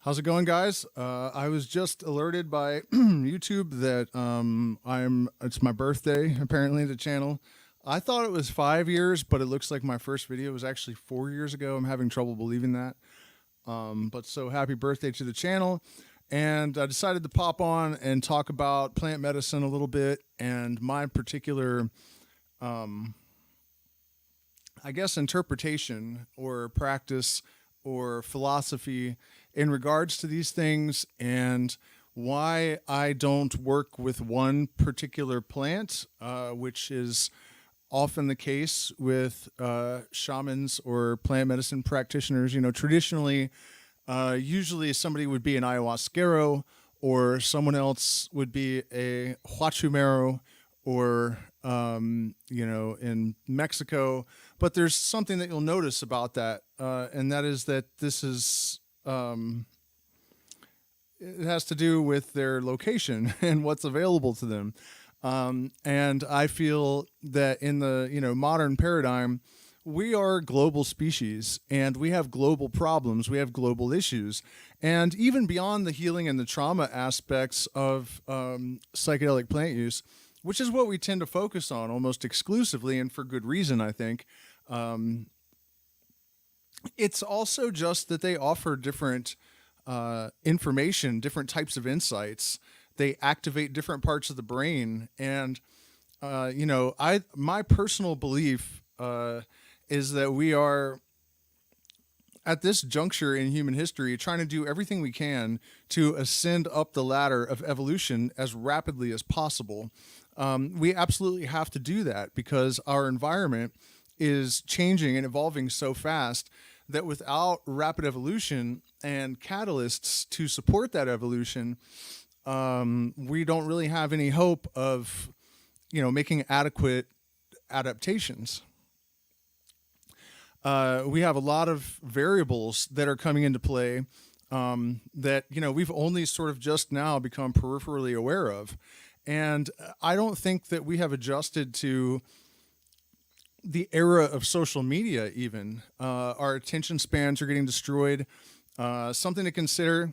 How's it going, guys? I was just alerted by YouTube that it's my birthday, apparently, the channel. I thought it was 5 years, but it looks like my first video was actually 4 years ago. I'm having trouble believing that. But so happy birthday to the channel. And I decided to pop on and talk about plant medicine a little bit and my particular, I guess, interpretation or practice or philosophy in regards to these things, and why I don't work with one particular plant, which is often the case with shamans or plant medicine practitioners. Traditionally, usually somebody would be an ayahuasquero, or someone else would be a huachumero, or in Mexico. But there's something that you'll notice about that, and that is that this is it has to do with their location and what's available to them. And I feel that in the modern paradigm, we are a global species and we have global problems, we have global issues, and even beyond the healing and the trauma aspects of psychedelic plant use, which is what we tend to focus on almost exclusively, and for good reason, I think. It's also just that they offer different information, different types of insights. They activate different parts of the brain, and my personal belief is that we are at this juncture in human history trying to do everything we can to ascend up the ladder of evolution as rapidly as possible. We absolutely have to do that because our environment is changing and evolving so fast that without rapid evolution and catalysts to support that evolution, we don't really have any hope of, making adequate adaptations. We have a lot of variables that are coming into play that we've only sort of just now become peripherally aware of, and I don't think that we have adjusted to the era of social media. Even our attention spans are getting destroyed. Something to consider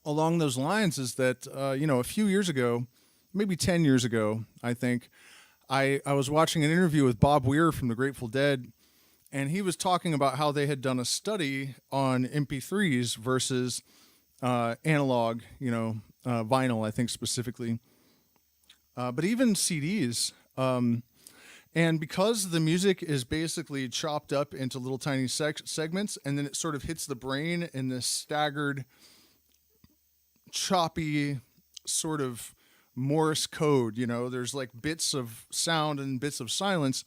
along those lines is that a few years ago, maybe 10 years ago, I think I was watching an interview with Bob Weir from the Grateful Dead, and he was talking about how they had done a study on MP3s versus analog, vinyl, I think specifically, but even CDs. And because the music is basically chopped up into little tiny segments, and then it sort of hits the brain in this staggered, choppy sort of Morse code, there's like bits of sound and bits of silence,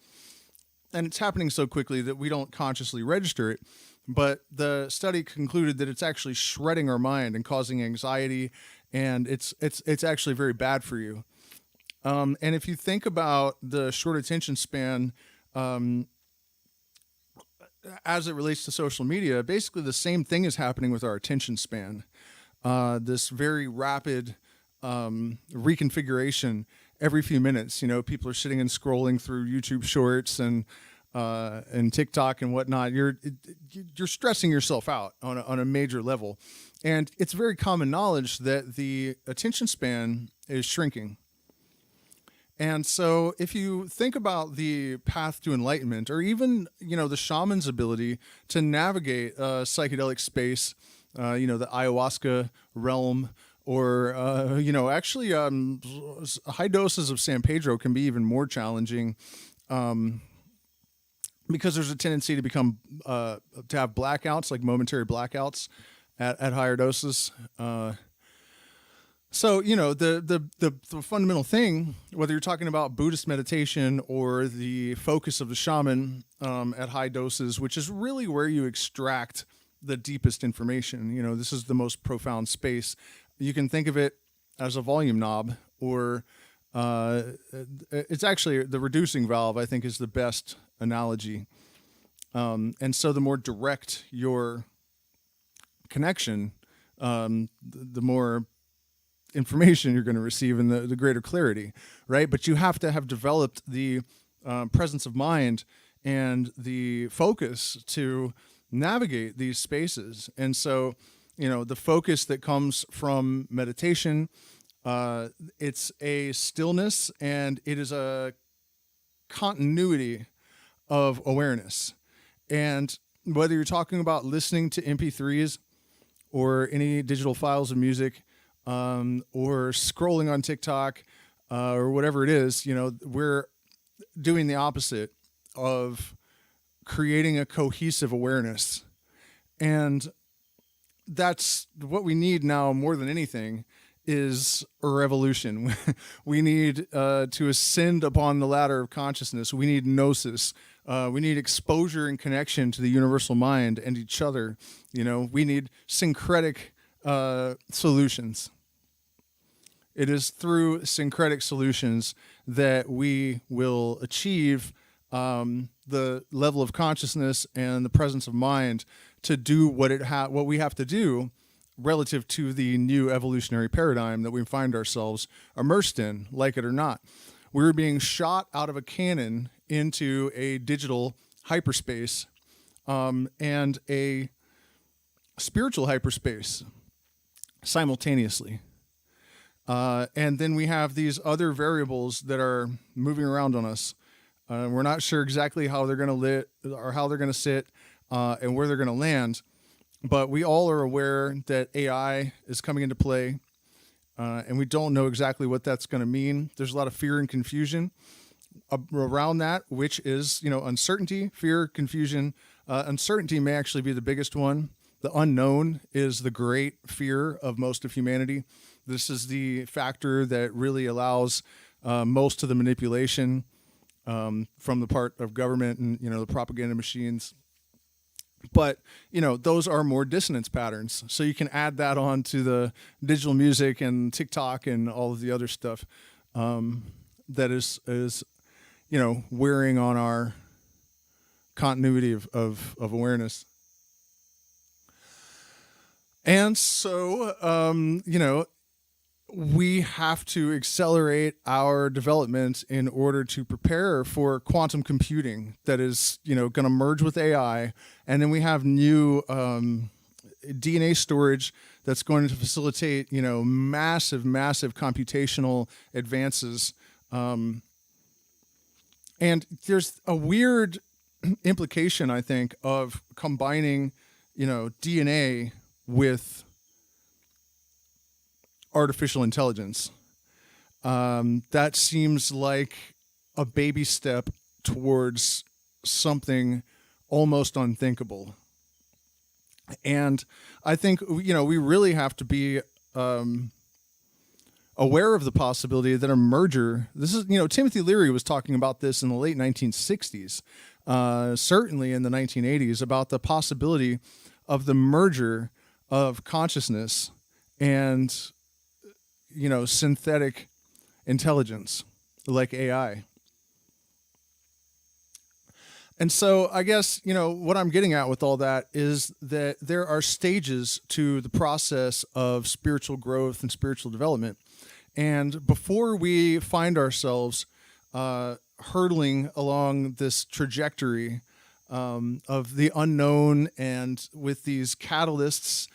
and it's happening so quickly that we don't consciously register it. But the study concluded that it's actually shredding our mind and causing anxiety, and it's actually very bad for you. And if you think about the short attention span as it relates to social media, basically the same thing is happening with our attention span. This very rapid reconfiguration every few minutes. People are sitting and scrolling through YouTube Shorts and TikTok and whatnot. You're stressing yourself out on a major level, and it's very common knowledge that the attention span is shrinking. And so if you think about the path to enlightenment, or even, the shaman's ability to navigate a psychedelic space, the ayahuasca realm, or, actually high doses of San Pedro can be even more challenging because there's a tendency to become, to have blackouts, like momentary blackouts at higher doses. So, the fundamental thing, whether you're talking about Buddhist meditation or the focus of the shaman at high doses, which is really where you extract the deepest information, this is the most profound space. You can think of it as a volume knob, or it's actually the reducing valve, I think, is the best analogy. And so the more direct your connection, the more information you're going to receive, and the greater clarity, right? But you have to have developed the presence of mind and the focus to navigate these spaces. And so the focus that comes from meditation. It's a stillness, and it is a continuity of awareness. And whether you're talking about listening to MP3s or any digital files of music, or scrolling on TikTok, or whatever it is, we're doing the opposite of creating a cohesive awareness. And that's what we need now more than anything, is a revolution. We need to ascend upon the ladder of consciousness. We need gnosis. We need exposure and connection to the universal mind and each other. We need syncretic solutions. It is through syncretic solutions that we will achieve the level of consciousness and the presence of mind to do what we have to do relative to the new evolutionary paradigm that we find ourselves immersed in, like it or not. We're being shot out of a cannon into a digital hyperspace, and a spiritual hyperspace simultaneously. And then we have these other variables that are moving around on us. We're not sure exactly how they're going to sit, and where they're going to land. But we all are aware that AI is coming into play, and we don't know exactly what that's going to mean. There's a lot of fear and confusion around that, which is, uncertainty, fear, confusion. Uncertainty may actually be the biggest one. The unknown is the great fear of most of humanity. This is the factor that really allows most of the manipulation from the part of government and, the propaganda machines. But, those are more dissonance patterns. So you can add that on to the digital music and TikTok and all of the other stuff that is wearing on our continuity of awareness. And so, we have to accelerate our development in order to prepare for quantum computing that is, going to merge with AI. And then we have new DNA storage that's going to facilitate, massive computational advances. And there's a weird implication, I think, of combining, DNA with artificial intelligence. That seems like a baby step towards something almost unthinkable. And I think, we really have to be aware of the possibility that a merger, this is, Timothy Leary was talking about this in the late 1960s, certainly in the 1980s, about the possibility of the merger of consciousness and synthetic intelligence like AI. And so I guess, what I'm getting at with all that is that there are stages to the process of spiritual growth and spiritual development. And before we find ourselves hurtling along this trajectory of the unknown and with these catalysts,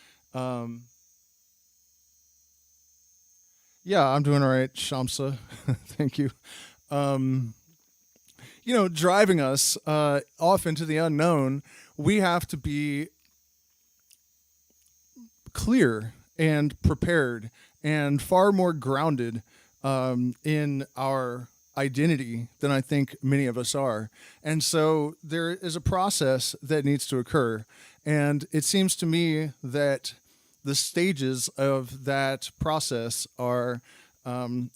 yeah, I'm doing all right, Shamsa. Thank you. Driving us off into the unknown, we have to be clear and prepared and far more grounded in our identity than I think many of us are. And so there is a process that needs to occur. And it seems to me that the stages of that process are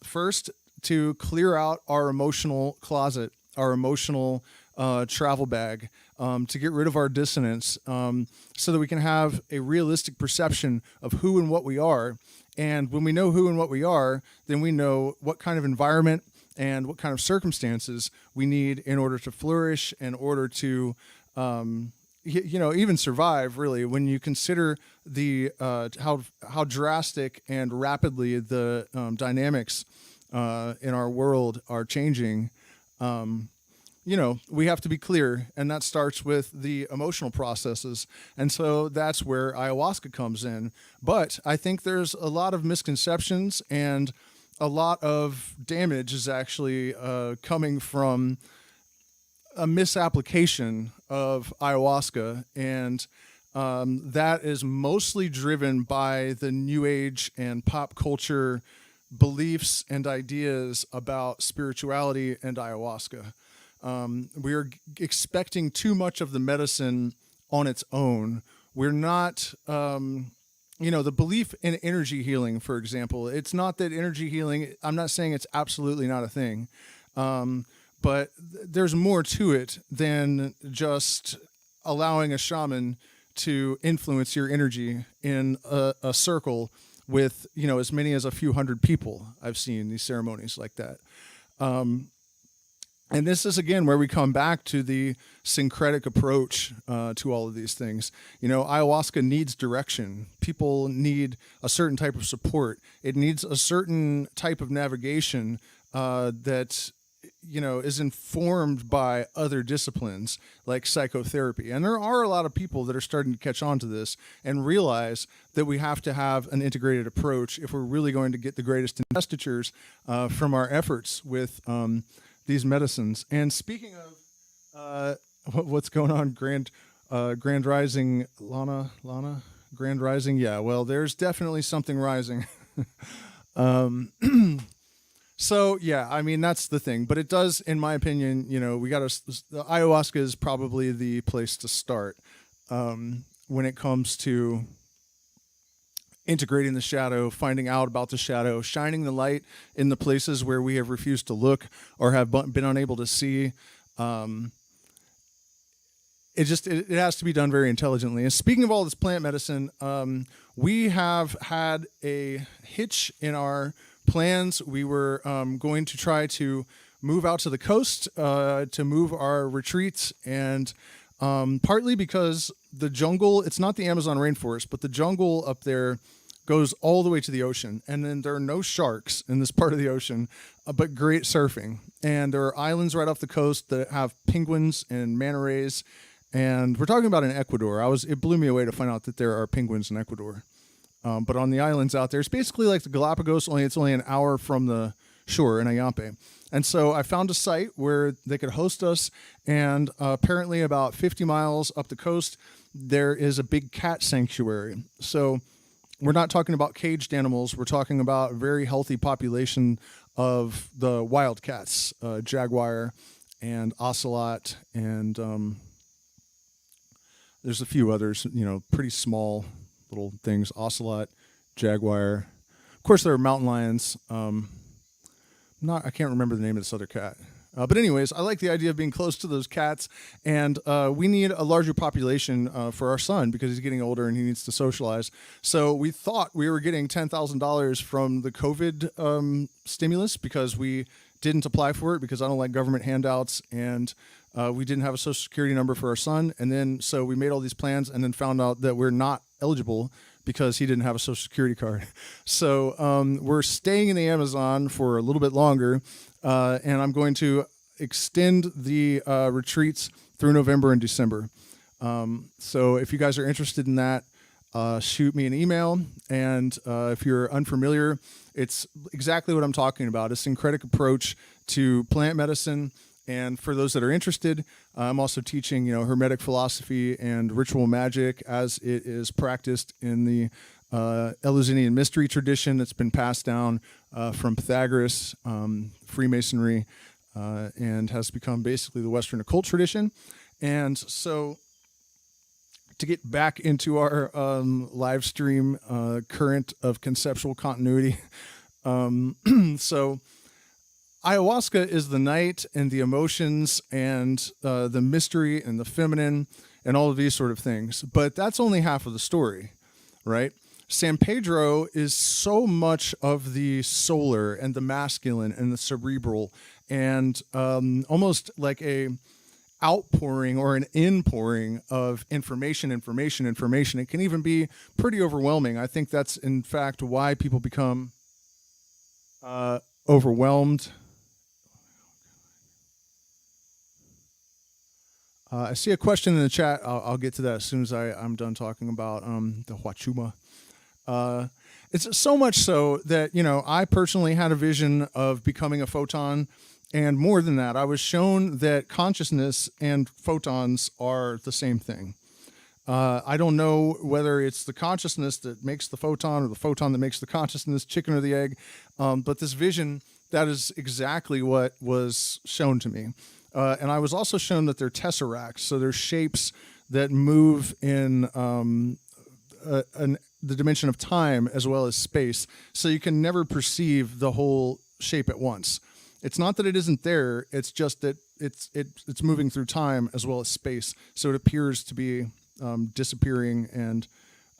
first to clear out our emotional closet, our emotional travel bag, to get rid of our dissonance, so that we can have a realistic perception of who and what we are. And when we know who and what we are, then we know what kind of environment and what kind of circumstances we need in order to flourish, in order to even survive, really. When you consider the how drastic and rapidly the dynamics in our world are changing, we have to be clear, and that starts with the emotional processes. And so that's where ayahuasca comes in. But I think there's a lot of misconceptions, and a lot of damage is actually coming from a misapplication of ayahuasca. And that is mostly driven by the New Age and pop culture beliefs and ideas about spirituality and ayahuasca. We are expecting too much of the medicine on its own. We're not, the belief in energy healing, for example. It's not that energy healing, I'm not saying it's absolutely not a thing, but there's more to it than just allowing a shaman to influence your energy in a circle with, as many as a few hundred people. I've seen these ceremonies like that. And this is, again, where we come back to the syncretic approach to all of these things. Ayahuasca needs direction. People need a certain type of support. It needs a certain type of navigation that, is informed by other disciplines like psychotherapy. And there are a lot of people that are starting to catch on to this and realize that we have to have an integrated approach if we're really going to get the greatest investitures from our efforts with these medicines. And speaking of what's going on, Grand Rising, Lana, Grand Rising. Yeah, well, there's definitely something rising. So yeah, I mean, that's the thing. But it does, in my opinion, the ayahuasca is probably the place to start when it comes to integrating the shadow, finding out about the shadow, shining the light in the places where we have refused to look or have been unable to see. It has to be done very intelligently. And speaking of all this plant medicine, we have had a hitch in our plans. We were going to try to move out to the coast to move our retreats, and partly because the jungle, it's not the Amazon rainforest, but the jungle up there goes all the way to the ocean. And then there are no sharks in this part of the ocean, but great surfing. And there are islands right off the coast that have penguins and manta rays. And we're talking about in Ecuador. It blew me away to find out that there are penguins in Ecuador. But on the islands out there, it's basically like the Galapagos, only it's only an hour from the shore in Ayampe. And so I found a site where they could host us, and apparently about 50 miles up the coast, there is a big cat sanctuary. So we're not talking about caged animals. We're talking about a very healthy population of the wild cats, jaguar and ocelot, and there's a few others, pretty small little things, ocelot, jaguar. Of course, there are mountain lions. I can't remember the name of this other cat. But anyways, I like the idea of being close to those cats, and we need a larger population for our son because he's getting older and he needs to socialize. So we thought we were getting $10,000 from the COVID stimulus because we didn't apply for it because I don't like government handouts, and we didn't have a social security number for our son. And then so we made all these plans and then found out that we're not eligible because he didn't have a social security card. So we're staying in the Amazon for a little bit longer, and I'm going to extend the retreats through November and December. So if you guys are interested in that, shoot me an email. And if you're unfamiliar, it's exactly what I'm talking about, a syncretic approach to plant medicine. And for those that are interested, I'm also teaching, Hermetic philosophy and ritual magic as it is practiced in the Eleusinian mystery tradition that's been passed down from Pythagoras, Freemasonry, and has become basically the Western occult tradition. And so to get back into our live stream current of conceptual continuity, so ayahuasca is the night and the emotions and the mystery and the feminine and all of these sort of things. But that's only half of the story, right? San Pedro is so much of the solar and the masculine and the cerebral, and almost like a outpouring or an inpouring of information. It can even be pretty overwhelming. I think that's, in fact, why people become overwhelmed. I see a question in the chat. I'll get to that as soon as I'm done talking about the Huachuma. It's so much so that, I personally had a vision of becoming a photon. And more than that, I was shown that consciousness and photons are the same thing. I don't know whether it's the consciousness that makes the photon or the photon that makes the consciousness, chicken or the egg. But this vision, that is exactly what was shown to me. And I was also shown that they're tesseracts. So they're shapes that move in the dimension of time as well as space. So you can never perceive the whole shape at once. It's not that it isn't there. It's just that it's moving through time as well as space. So it appears to be disappearing. And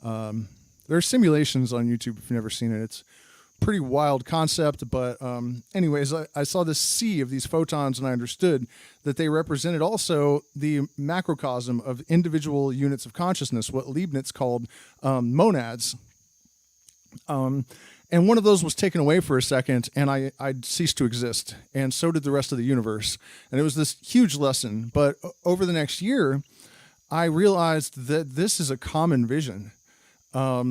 there are simulations on YouTube if you've never seen it. It's pretty wild concept. But anyways, I saw this sea of these photons, and I understood that they represented also the macrocosm of individual units of consciousness, what Leibniz called monads. And one of those was taken away for a second, and I'd ceased to exist. And so did the rest of the universe. And it was this huge lesson. But over the next year, I realized that this is a common vision. For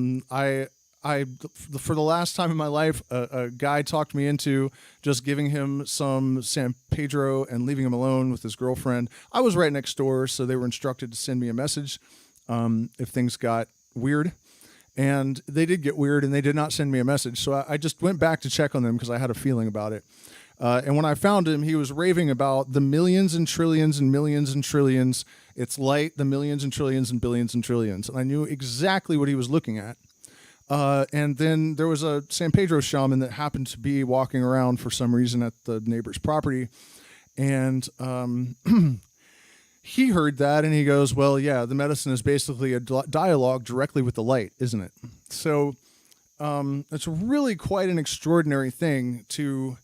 the last time in my life, a guy talked me into just giving him some San Pedro and leaving him alone with his girlfriend. I was right next door, so they were instructed to send me a message if things got weird. And they did get weird, and they did not send me a message. So I just went back to check on them because I had a feeling about it. And when I found him, he was raving about the millions and trillions and millions and trillions. It's light, the millions and trillions and billions and trillions. And I knew exactly what he was looking at. And then there was a San Pedro shaman that happened to be walking around for some reason at the neighbor's property. And he heard that, and he goes, well, yeah, the medicine is basically a dialogue directly with the light, isn't it? So it's really quite an extraordinary thing to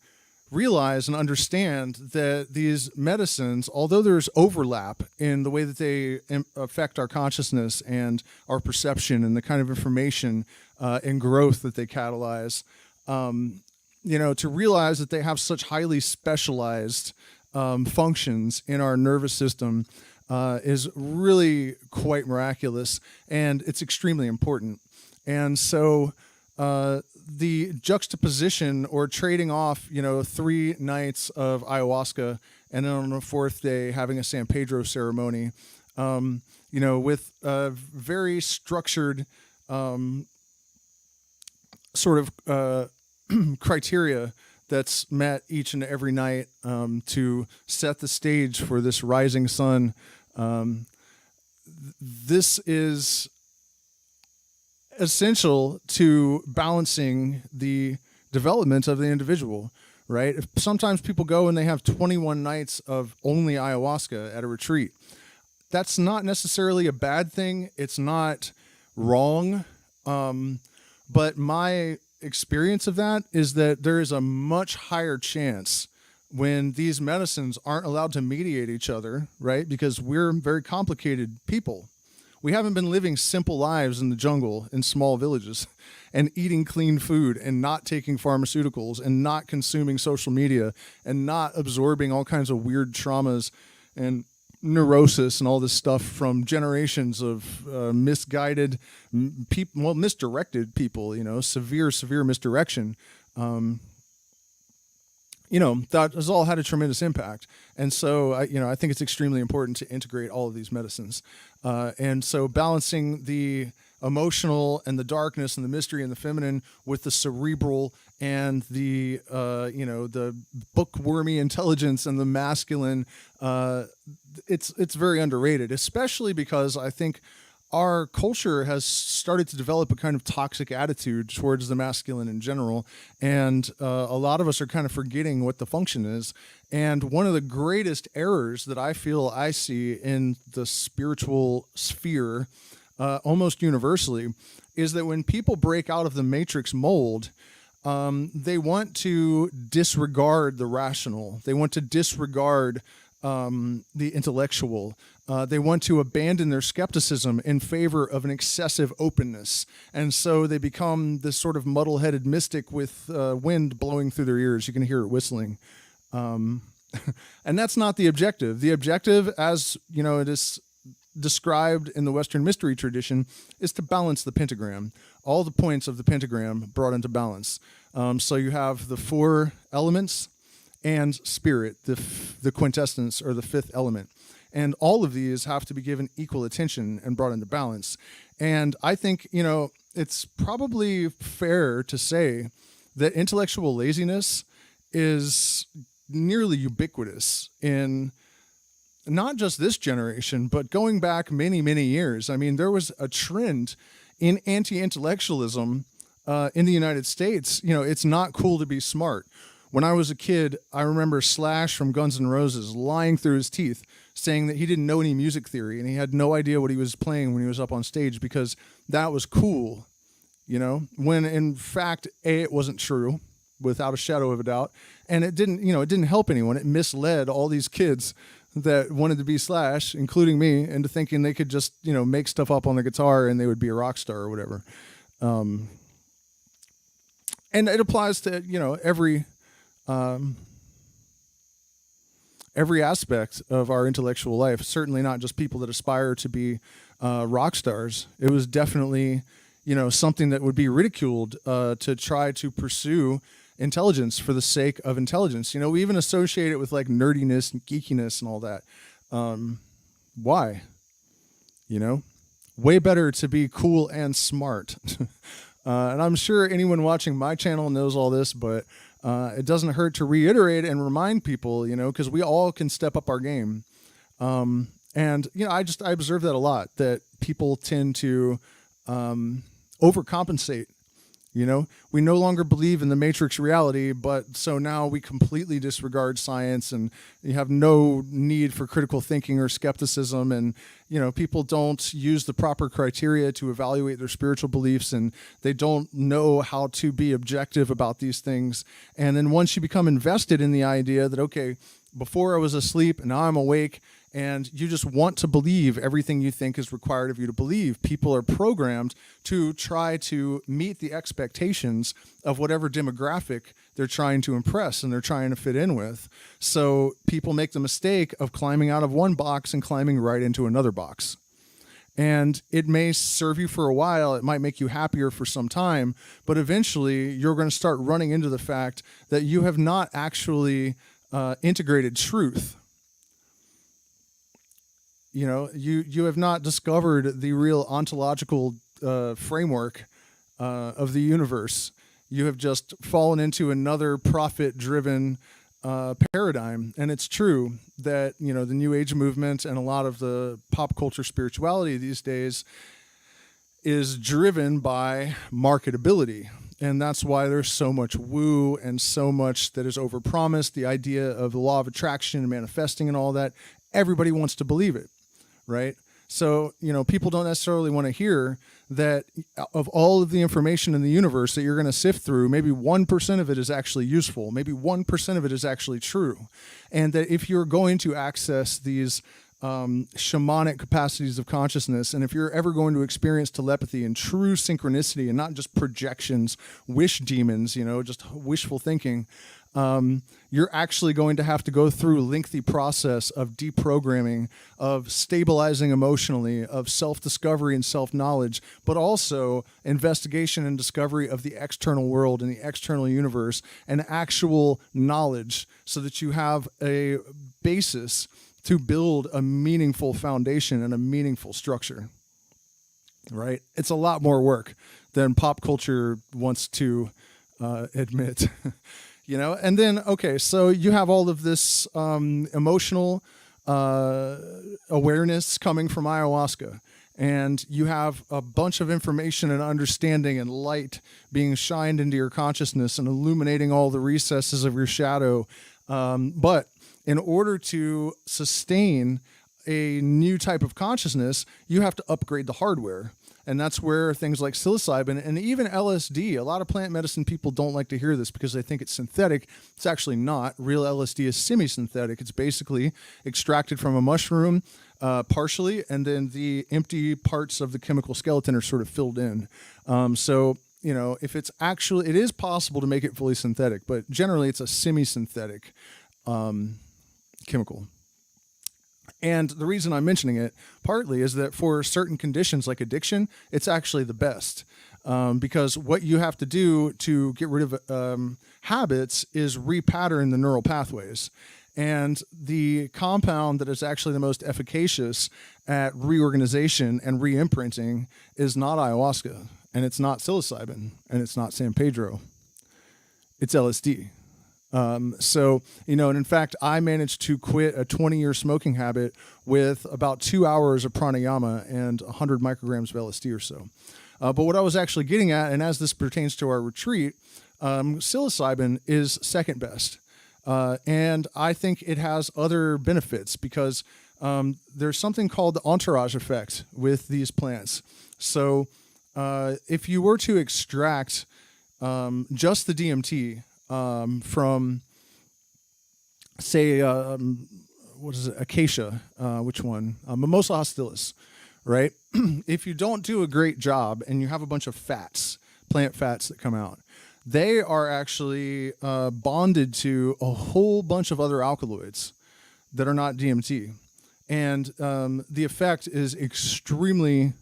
realize and understand that these medicines, although there's overlap in the way that they affect our consciousness and our perception and the kind of information and growth that they catalyze, to realize that they have such highly specialized functions in our nervous system is really quite miraculous, and it's extremely important. And so the juxtaposition or trading off, 3 nights of ayahuasca and then on the 4th day having a San Pedro ceremony, with a very structured sort of criteria that's met each and every night to set the stage for this rising sun. This is essential to balancing the development of the individual, right? Sometimes people go and they have 21 nights of only ayahuasca at a retreat. That's not necessarily a bad thing. It's not wrong. But my experience of that is that there is a much higher chance when these medicines aren't allowed to mediate each other, right? Because we're very complicated people. We haven't been living simple lives in the jungle in small villages and eating clean food and not taking pharmaceuticals and not consuming social media and not absorbing all kinds of weird traumas and neurosis and all this stuff from generations of misguided people, misdirected people, severe misdirection. That has all had a tremendous impact. And so, I think it's extremely important to integrate all of these medicines. And so balancing the emotional and the darkness and the mystery and the feminine with the cerebral and the bookwormy intelligence and the masculine, it's very underrated, especially because I think our culture has started to develop a kind of toxic attitude towards the masculine in general. And a lot of us are kind of forgetting what the function is. And one of the greatest errors that I feel I see in the spiritual sphere, almost universally, is that when people break out of the matrix mold, they want to disregard the rational. They want to disregard the intellectual. They want to abandon their skepticism in favor of an excessive openness. And so they become this sort of muddle-headed mystic with wind blowing through their ears. You can hear it whistling. And that's not the objective. The objective, as you know, it is described in the Western mystery tradition, is to balance the pentagram. All the points of the pentagram brought into balance. So you have the 4 elements and spirit, the quintessence or the 5th element. And all of these have to be given equal attention and brought into balance. And I think, you know, it's probably fair to say that intellectual laziness is nearly ubiquitous in not just this generation, but going back many, many years. I mean, there was a trend in anti-intellectualism in the United States. You know, it's not cool to be smart. When I was a kid, I remember Slash from Guns N' Roses lying through his teeth, saying that he didn't know any music theory and he had no idea what he was playing when he was up on stage because that was cool, you know, when in fact, A, it wasn't true, without a shadow of a doubt, and it didn't help anyone. It misled all these kids that wanted to be Slash, including me, into thinking they could just, you know, make stuff up on the guitar and they would be a rock star or whatever. And it applies to, you know, every aspect of our intellectual life. Certainly not just people that aspire to be rock stars. It was definitely, you know, something that would be ridiculed to try to pursue intelligence for the sake of intelligence. You know, we even associate it with like nerdiness and geekiness and all that. Why? You know, way better to be cool and smart. And I'm sure anyone watching my channel knows all this, but it doesn't hurt to reiterate and remind people, you know, because we all can step up our game. And, you know, I observe that a lot, that people tend to overcompensate. You know, we no longer believe in the matrix reality, but so now we completely disregard science and you have no need for critical thinking or skepticism. And, you know, people don't use the proper criteria to evaluate their spiritual beliefs and they don't know how to be objective about these things. And then once you become invested in the idea that, okay, before I was asleep and now I'm awake, and you just want to believe everything you think is required of you to believe. People are programmed to try to meet the expectations of whatever demographic they're trying to impress and they're trying to fit in with. So people make the mistake of climbing out of one box and climbing right into another box. And it may serve you for a while. It might make you happier for some time, but eventually you're going to start running into the fact that you have not actually integrated truth. You know, you have not discovered the real ontological framework of the universe. You have just fallen into another profit-driven paradigm. And it's true that, you know, the New Age movement and a lot of the pop culture spirituality these days is driven by marketability. And that's why there's so much woo and so much that is overpromised. The idea of the law of attraction and manifesting and all that, everybody wants to believe it. Right? So, you know, people don't necessarily want to hear that of all of the information in the universe that you're going to sift through, maybe 1% of it is actually useful. Maybe 1% of it is actually true. And that if you're going to access these shamanic capacities of consciousness, and if you're ever going to experience telepathy and true synchronicity and not just projections, wish demons, you know, just wishful thinking, you're actually going to have to go through a lengthy process of deprogramming, of stabilizing emotionally, of self-discovery and self-knowledge, but also investigation and discovery of the external world and the external universe and actual knowledge so that you have a basis to build a meaningful foundation and a meaningful structure, right? It's a lot more work than pop culture wants to admit. You know, and then, okay, so you have all of this emotional awareness coming from ayahuasca, and you have a bunch of information and understanding and light being shined into your consciousness and illuminating all the recesses of your shadow. But in order to sustain a new type of consciousness, you have to upgrade the hardware. And that's where things like psilocybin and even LSD, a lot of plant medicine people don't like to hear this because they think it's synthetic. It's actually not. Real LSD is semi-synthetic. It's basically extracted from a mushroom partially, and then the empty parts of the chemical skeleton are sort of filled in. So, you know, if it's actually, it is possible to make it fully synthetic, but generally it's a semi-synthetic chemical. And the reason I'm mentioning it partly is that for certain conditions like addiction, it's actually the best. Because what you have to do to get rid of habits is repattern the neural pathways. And the compound that is actually the most efficacious at reorganization and re-imprinting is not ayahuasca, and it's not psilocybin, and it's not San Pedro. It's LSD. So, and in fact, I managed to quit a 20-year smoking habit with about 2 hours of pranayama and 100 micrograms of LSD or so. But what I was actually getting at, and as this pertains to our retreat, psilocybin is second best. And I think it has other benefits because there's something called the entourage effect with these plants. So if you were to extract just the DMT from, say, what is it, acacia, which one? Mimosa hostilis, right? If you don't do a great job and you have a bunch of fats, plant fats that come out, they are actually bonded to a whole bunch of other alkaloids that are not DMT. And the effect is extremely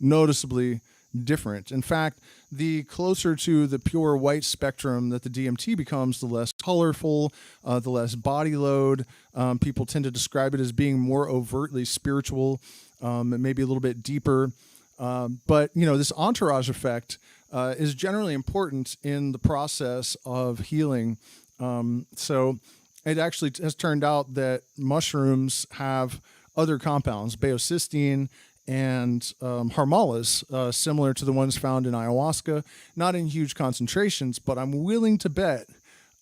noticeably different. In fact, the closer to the pure white spectrum that the DMT becomes, the less colorful, the less body load. People tend to describe it as being more overtly spiritual, maybe a little bit deeper. But, this entourage effect is generally important in the process of healing. So it actually has turned out that mushrooms have other compounds, baeocystin and harmalas, similar to the ones found in ayahuasca, not in huge concentrations, but I'm willing to bet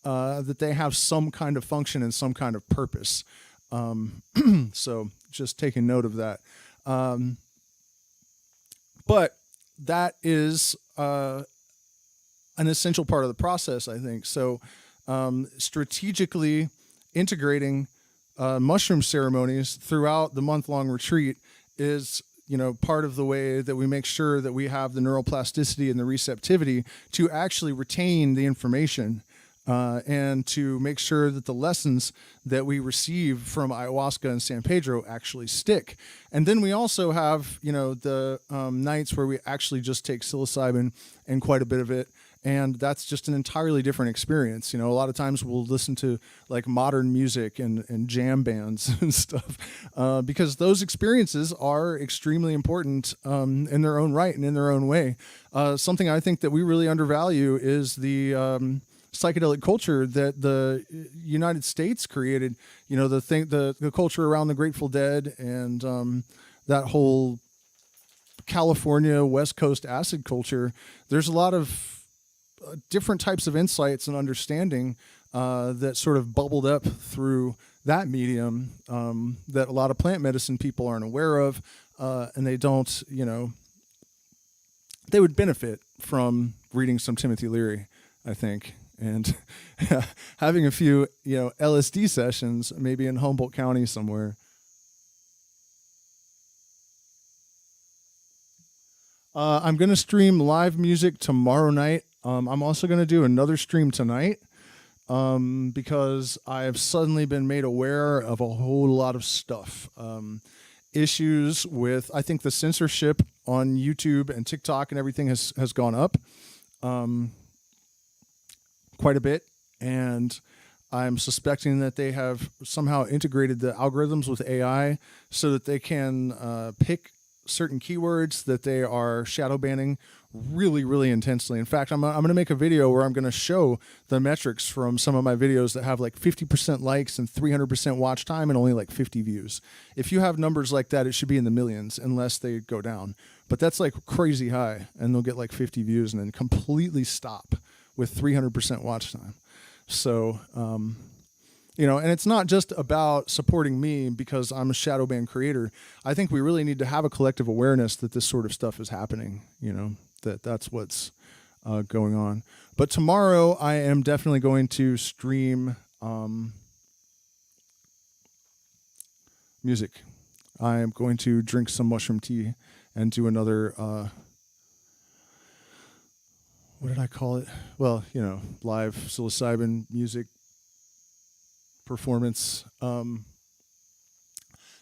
that they have some kind of function and some kind of purpose. So just taking note of that. But that is an essential part of the process, I think. So strategically integrating mushroom ceremonies throughout the month-long retreat is, part of the way that we make sure that we have the neuroplasticity and the receptivity to actually retain the information and to make sure that the lessons that we receive from ayahuasca and San Pedro actually stick. And then we also have, the nights where we actually just take psilocybin and quite a bit of it. And that's just an entirely different experience. A lot of times we'll listen to like modern music and jam bands and stuff because those experiences are extremely important in their own right and in their own way. Something I think that we really undervalue is the psychedelic culture that the United States created. The culture around the Grateful Dead and that whole California West Coast acid culture. There's a lot of different types of insights and understanding that sort of bubbled up through that medium that a lot of plant medicine people aren't aware of, and they don't, they would benefit from reading some Timothy Leary, I think, and having a few, LSD sessions, maybe in Humboldt County somewhere. I'm going to stream live music tomorrow night. I'm also going to do another stream tonight because I have suddenly been made aware of a whole lot of stuff. Issues with, I think, the censorship on YouTube and TikTok and everything has gone up quite a bit. And I'm suspecting that they have somehow integrated the algorithms with AI so that they can pick certain keywords that they are shadow banning really, really intensely. In fact, I'm going to make a video where I'm going to show the metrics from some of my videos that have like 50% likes and 300% watch time and only like 50 views. If you have numbers like that, it should be in the millions unless they go down. But that's like crazy high, and they'll get like 50 views and then completely stop with 300% watch time. So, and it's not just about supporting me because I'm a shadow ban creator. I think we really need to have a collective awareness that this sort of stuff is happening, that's what's going on. But tomorrow I am definitely going to stream music. I am going to drink some mushroom tea and do another, what did I call it? Well, live psilocybin music performance.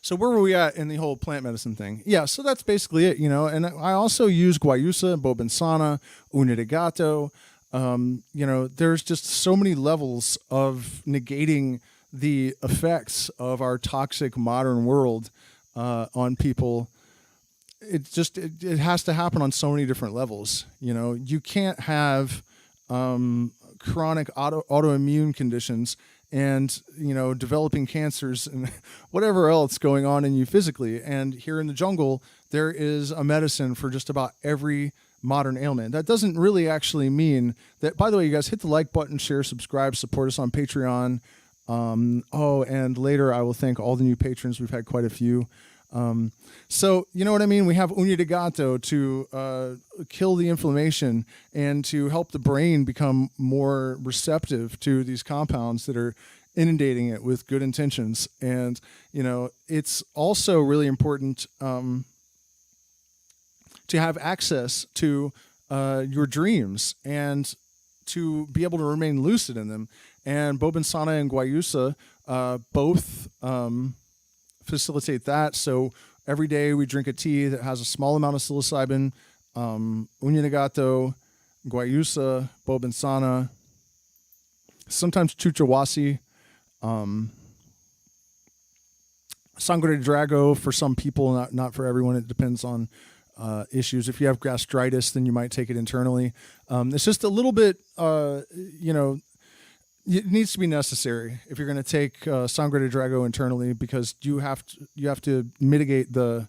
So where were we at in the whole plant medicine thing? Yeah, so that's basically it, And I also use guayusa, bobensana, uña de gato. There's just so many levels of negating the effects of our toxic modern world on people. It has to happen on so many different levels. You can't have chronic autoimmune conditions and developing cancers and whatever else going on in you physically. And here in the jungle, there is a medicine for just about every modern ailment. That doesn't really actually mean that. By the way, you guys hit the like button, share, subscribe, support us on Patreon. And later I will thank all the new patrons. We've had quite a few. So you know what I mean? We have uña de gato to kill the inflammation and to help the brain become more receptive to these compounds that are inundating it with good intentions. And, it's also really important to have access to your dreams and to be able to remain lucid in them. And bobensana and guayusa both facilitate that. So every day we drink a tea that has a small amount of psilocybin, uña de gato, guayusa, bobensana, sometimes chuchawasi, sangre de drago for some people, not for everyone. It depends on issues. If you have gastritis, then you might take it internally. It's just a little bit, it needs to be necessary if you're going to take sangre de drago internally, because you have to mitigate the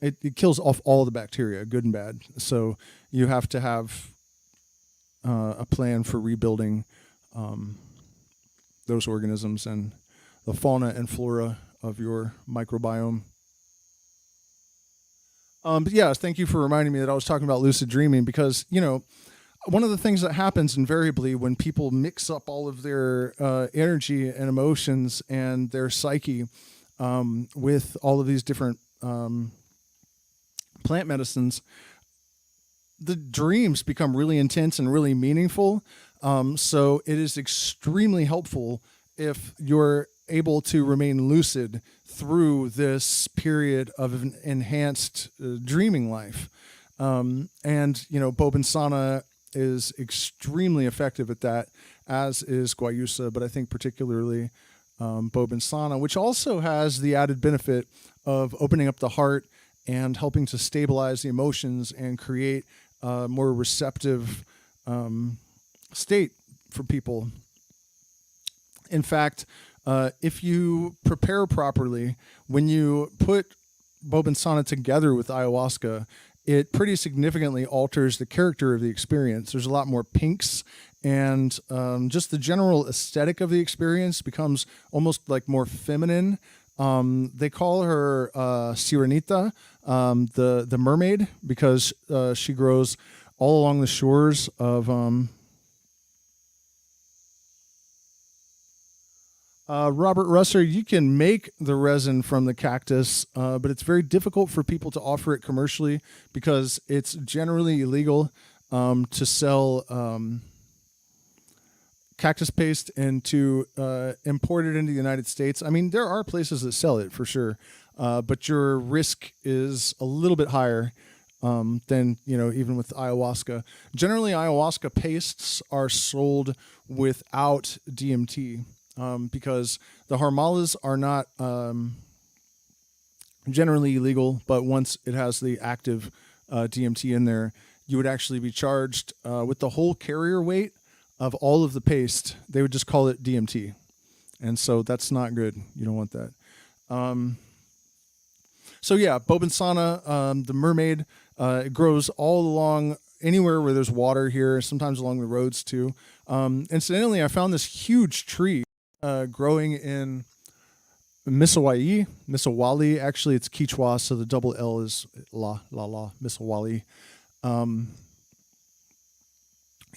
it kills off all the bacteria, good and bad. So you have to have a plan for rebuilding those organisms and the fauna and flora of your microbiome. But yeah, thank you for reminding me that I was talking about lucid dreaming, because one of the things that happens invariably when people mix up all of their energy and emotions and their psyche with all of these different plant medicines, the dreams become really intense and really meaningful. So it is extremely helpful if you're able to remain lucid through this period of an enhanced dreaming life. And bobensana is extremely effective at that, as is guayusa, but I think particularly bobensana, which also has the added benefit of opening up the heart and helping to stabilize the emotions and create a more receptive state for people. In fact, if you prepare properly, when you put bobensana together with ayahuasca, it pretty significantly alters the character of the experience. There's a lot more pinks, and just the general aesthetic of the experience becomes almost like more feminine. They call her Sirenita, the mermaid, because she grows all along the shores of Robert Russer. You can make the resin from the cactus, but it's very difficult for people to offer it commercially because it's generally illegal to sell cactus paste and to import it into the United States. I mean, there are places that sell it for sure, but your risk is a little bit higher than, even with ayahuasca. Generally, ayahuasca pastes are sold without DMT. Because the harmalas are not generally illegal, but once it has the active DMT in there, you would actually be charged with the whole carrier weight of all of the paste. They would just call it DMT. And so that's not good. You don't want that. So yeah, bobensana, the mermaid, it grows all along anywhere where there's water here, sometimes along the roads too. Incidentally, I found this huge tree growing in Misawali. Actually, it's Quechua, so the double L is Misawali.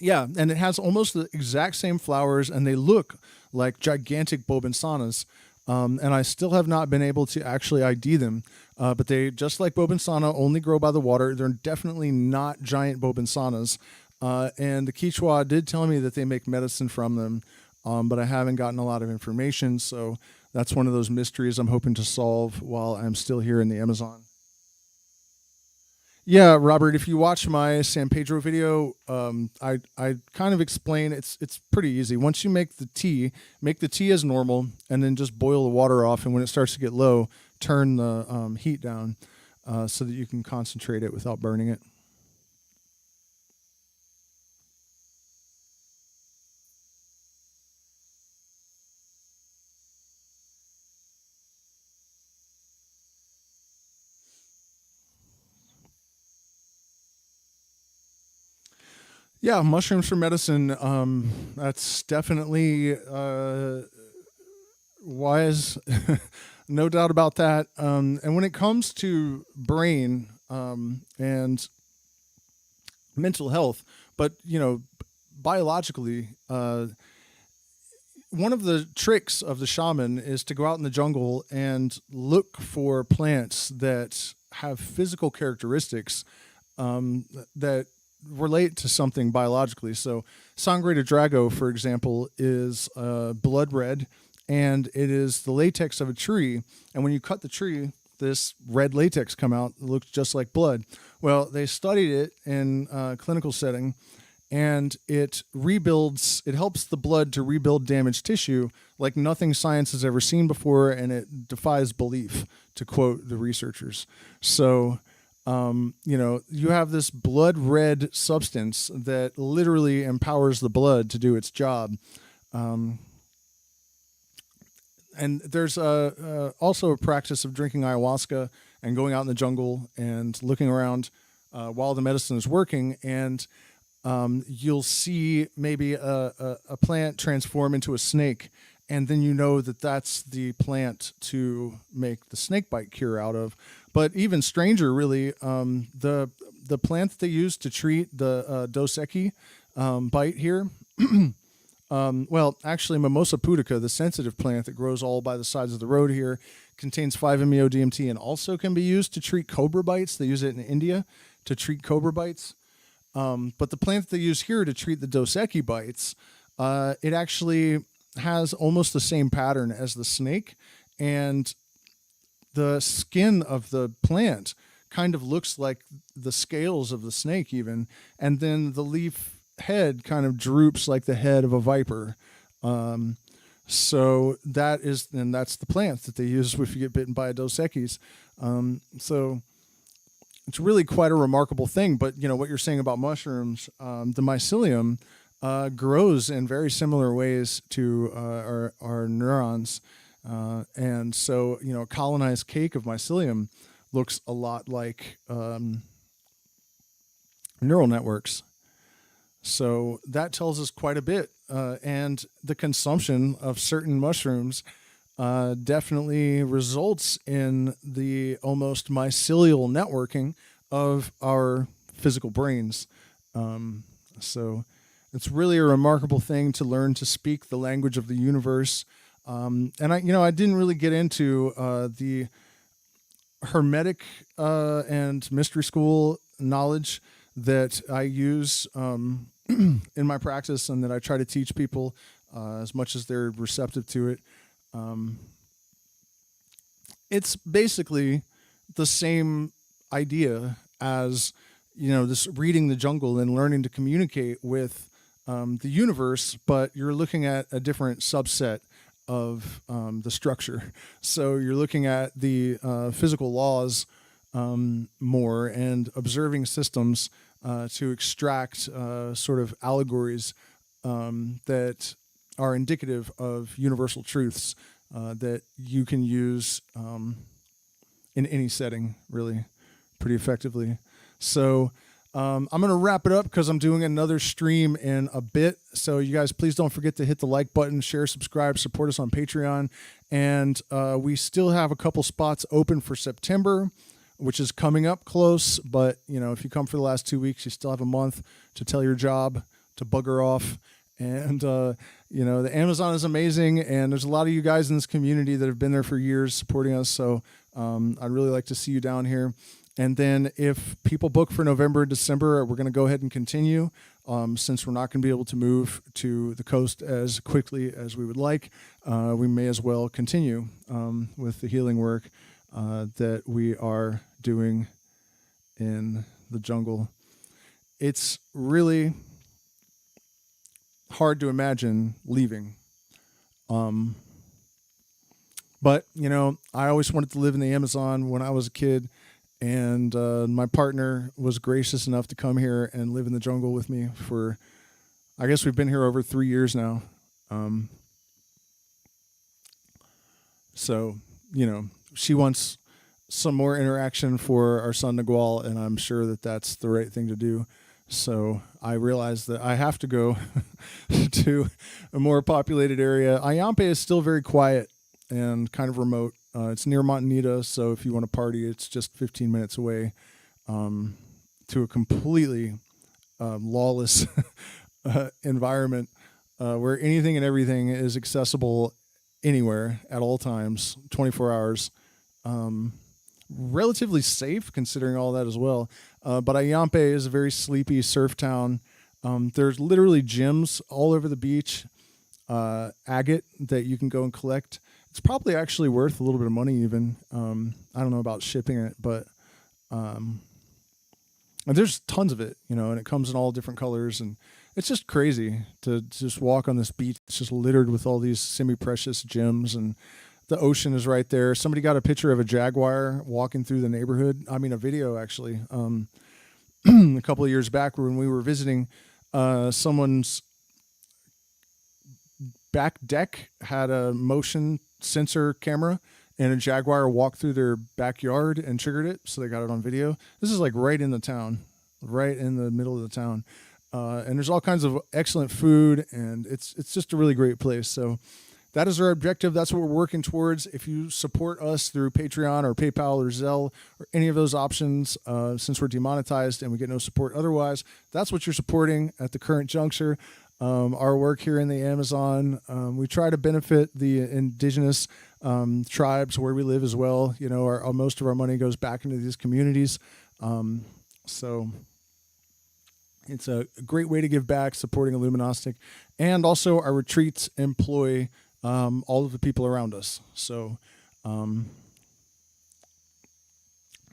Yeah, and it has almost the exact same flowers, and they look like gigantic bobensanas. And I still have not been able to actually ID them, but they, just like bobensana, only grow by the water. They're definitely not giant bobensanas. And the Quechua did tell me that they make medicine from them. but I haven't gotten a lot of information. So that's one of those mysteries I'm hoping to solve while I'm still here in the Amazon. Yeah, Robert, if you watch my San Pedro video, I kind of explain it's pretty easy. Once you make the tea as normal, and then just boil the water off. And when it starts to get low, turn the heat down so that you can concentrate it without burning it. Yeah, mushrooms for medicine. That's definitely wise, no doubt about that. And when it comes to brain and mental health, but biologically, one of the tricks of the shaman is to go out in the jungle and look for plants that have physical characteristics that relate to something biologically. So Sangre de Drago, for example, is blood red, and it is the latex of a tree. And when you cut the tree, this red latex come out. It looks just like blood. Well, they studied it in a clinical setting, and it rebuilds. It helps the blood to rebuild damaged tissue like nothing science has ever seen before, and it defies belief, to quote the researchers. So you have this blood red substance that literally empowers the blood to do its job. And there's also a practice of drinking ayahuasca and going out in the jungle and looking around while the medicine is working. And you'll see maybe a plant transform into a snake. And then you know that that's the plant to make the snake bite cure out of. But even stranger, really, the plant that they use to treat the Dos Equis bite here, well, actually, Mimosa pudica, the sensitive plant that grows all by the sides of the road here, contains 5-MeO-DMT and also can be used to treat cobra bites. They use it in India to treat cobra bites. But the plant that they use here to treat the Dos Equis bites, it actually has almost the same pattern as the snake, and the skin of the plant kind of looks like the scales of the snake even, and then the leaf head kind of droops like the head of a viper. So that's the plant that they use if you get bitten by a Dos Equis. So it's really quite a remarkable thing. But what you're saying about mushrooms, the mycelium grows in very similar ways to our neurons. And so, a colonized cake of mycelium looks a lot like neural networks. So that tells us quite a bit. And the consumption of certain mushrooms definitely results in the almost mycelial networking of our physical brains. So it's really a remarkable thing to learn to speak the language of the universe. And I didn't really get into the Hermetic and mystery school knowledge that I use in my practice, and that I try to teach people as much as they're receptive to it. It's basically the same idea as this reading the jungle and learning to communicate with the universe, but you're looking at a different subset of the structure. So you're looking at the physical laws more, and observing systems to extract sort of allegories that are indicative of universal truths that you can use in any setting, really, pretty effectively. So I'm going to wrap it up because I'm doing another stream in a bit. So you guys, please don't forget to hit the like button, share, subscribe, support us on Patreon. And we still have a couple spots open for September, which is coming up close. But, if you come for the last 2 weeks, you still have a month to tell your job to bugger off. And, the Amazon is amazing. And there's a lot of you guys in this community that have been there for years supporting us. So I'd really like to see you down here. And then if people book for November and December, we're going to go ahead and continue. Since we're not going to be able to move to the coast as quickly as we would like, we may as well continue with the healing work that we are doing in the jungle. It's really hard to imagine leaving. But, you know, I always wanted to live in the Amazon when I was a kid, and my partner was gracious enough to come here and live in the jungle with me for, I guess we've been here over 3 years now. So, you know, she wants some more interaction for our son Nagual, and I'm sure that that's the right thing to do. So I realized that I have to go to a more populated area. Ayampe is still very quiet and kind of remote. It's near Montanita, so if you want to party, it's just 15 minutes away to a completely lawless environment where anything and everything is accessible anywhere at all times, 24 hours. Relatively safe considering all that as well. But Ayampe is a very sleepy surf town. There's literally gyms all over the beach, agate that you can go and collect. It's probably actually worth a little bit of money even. I don't know about shipping it, but and there's tons of it, you know, and it comes in all different colors, and it's just crazy to just walk on this beach. It's just littered with all these semi-precious gems, and the ocean is right there. Somebody got a picture of a jaguar walking through the neighborhood. I mean, a video actually. A couple of years back when we were visiting, someone's back deck had a motion sensor camera, and a jaguar walked through their backyard and triggered it, so they got it on video. This is like right in the town, right in the middle of the town. And there's all kinds of excellent food, and it's just a really great place. So that is our objective. That's what we're working towards. If you support us through Patreon or PayPal or Zelle or any of those options, since we're demonetized and we get no support otherwise, that's what you're supporting at the current juncture. Our work here in the Amazon, we try to benefit the indigenous tribes where we live as well. You know, most of our money goes back into these communities. So it's a great way to give back, supporting Illuminostic. And also our retreats employ all of the people around us. So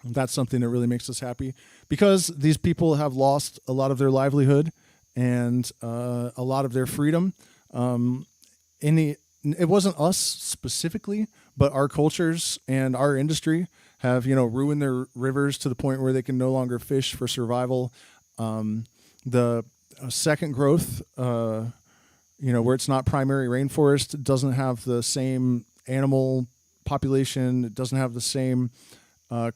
that's something that really makes us happy, because these people have lost a lot of their livelihood and a lot of their freedom. It wasn't us specifically, but our cultures and our industry have, you know, ruined their rivers to the point where they can no longer fish for survival. The second growth, you know, where it's not primary rainforest, it doesn't have the same animal population. It doesn't have the same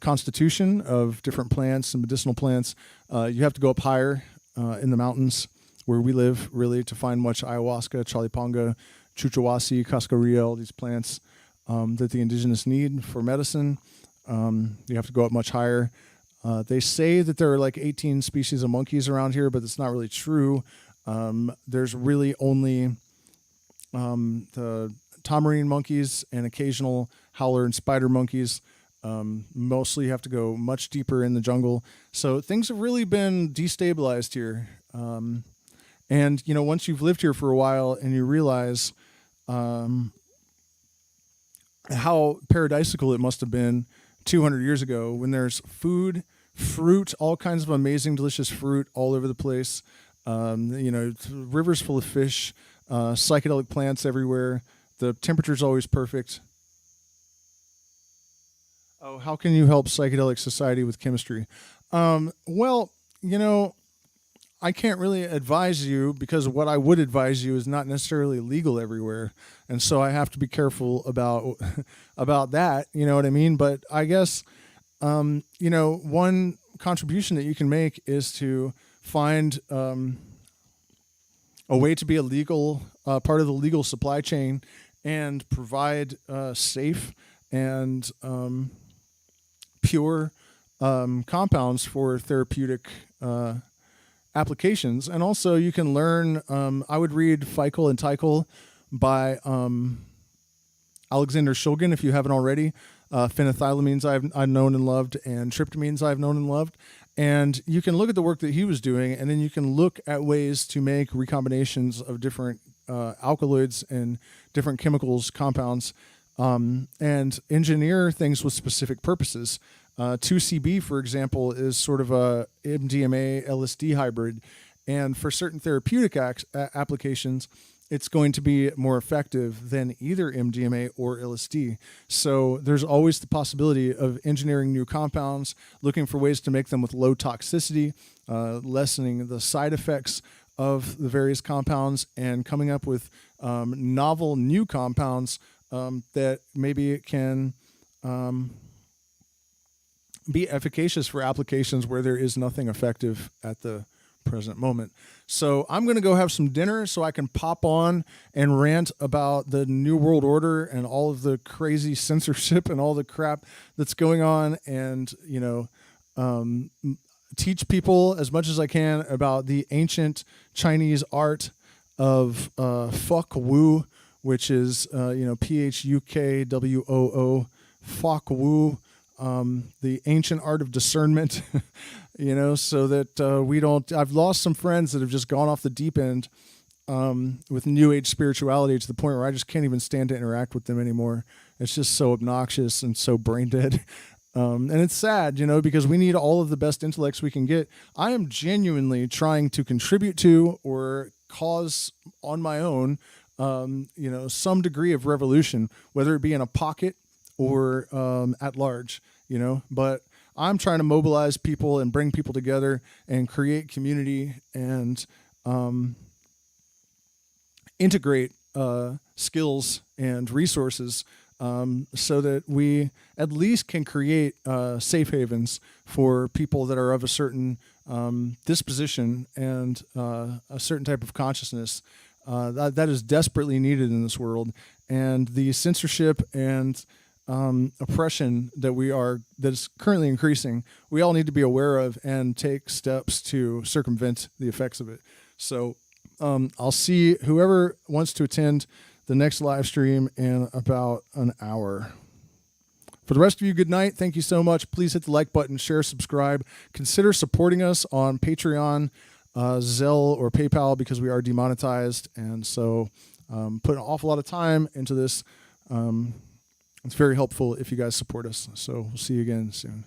constitution of different plants and medicinal plants. You have to go up higher in the mountains where we live, really, to find much ayahuasca, chalipanga, chuchawasi, cascarilla, all these plants that the indigenous need for medicine. You have to go up much higher. They say that there are like 18 species of monkeys around here, but it's not really true. There's really only the tamarine monkeys and occasional howler and spider monkeys. Mostly you have to go much deeper in the jungle. So things have really been destabilized here. And, you know, once you've lived here for a while and you realize how paradisical it must have been 200 years ago, when there's food, fruit, all kinds of amazing, delicious fruit all over the place. You know, rivers full of fish, psychedelic plants everywhere. The temperature's always perfect. Oh, how can you help psychedelic society with chemistry? Well, you know, I can't really advise you, because what I would advise you is not necessarily legal everywhere. And so I have to be careful about that, you know what I mean? But I guess, you know, one contribution that you can make is to find a way to be a legal part of the legal supply chain and provide safe and pure compounds for therapeutic applications. And also you can learn, I would read Feikal and Teikal by Alexander Shulgin if you haven't already. phenethylamines I've known and loved, and tryptamines I've known and loved. And you can look at the work that he was doing, and then you can look at ways to make recombinations of different alkaloids and different chemicals, compounds, and engineer things with specific purposes. 2CB, for example, is sort of a MDMA LSD hybrid, and for certain therapeutic applications, it's going to be more effective than either MDMA or LSD. So there's always the possibility of engineering new compounds, looking for ways to make them with low toxicity, lessening the side effects of the various compounds, and coming up with novel new compounds that maybe can be efficacious for applications where there is nothing effective at the present moment. So I'm going to go have some dinner so I can pop on and rant about the New World Order and all of the crazy censorship and all the crap that's going on, and, you know, teach people as much as I can about the ancient Chinese art of fuck woo, which is, PHUKWOO, fuck woo. The ancient art of discernment, so that we don't. I've lost some friends that have just gone off the deep end with New Age spirituality to the point where I just can't even stand to interact with them anymore. It's just so obnoxious and so brain dead. And it's sad, because we need all of the best intellects we can get. I am genuinely trying to contribute to or cause on my own, some degree of revolution, whether it be in a pocket or at large, but I'm trying to mobilize people and bring people together and create community and integrate skills and resources so that we at least can create safe havens for people that are of a certain disposition and a certain type of consciousness that is desperately needed in this world. And the censorship and oppression that is currently increasing, we all need to be aware of and take steps to circumvent the effects of it. So I'll see whoever wants to attend the next live stream in about an hour. For the rest of you, good night. Thank you so much. Please hit the like button, share, subscribe. Consider supporting us on Patreon, Zelle, or PayPal, because we are demonetized. And so put an awful lot of time into this. It's very helpful if you guys support us. So we'll see you again soon.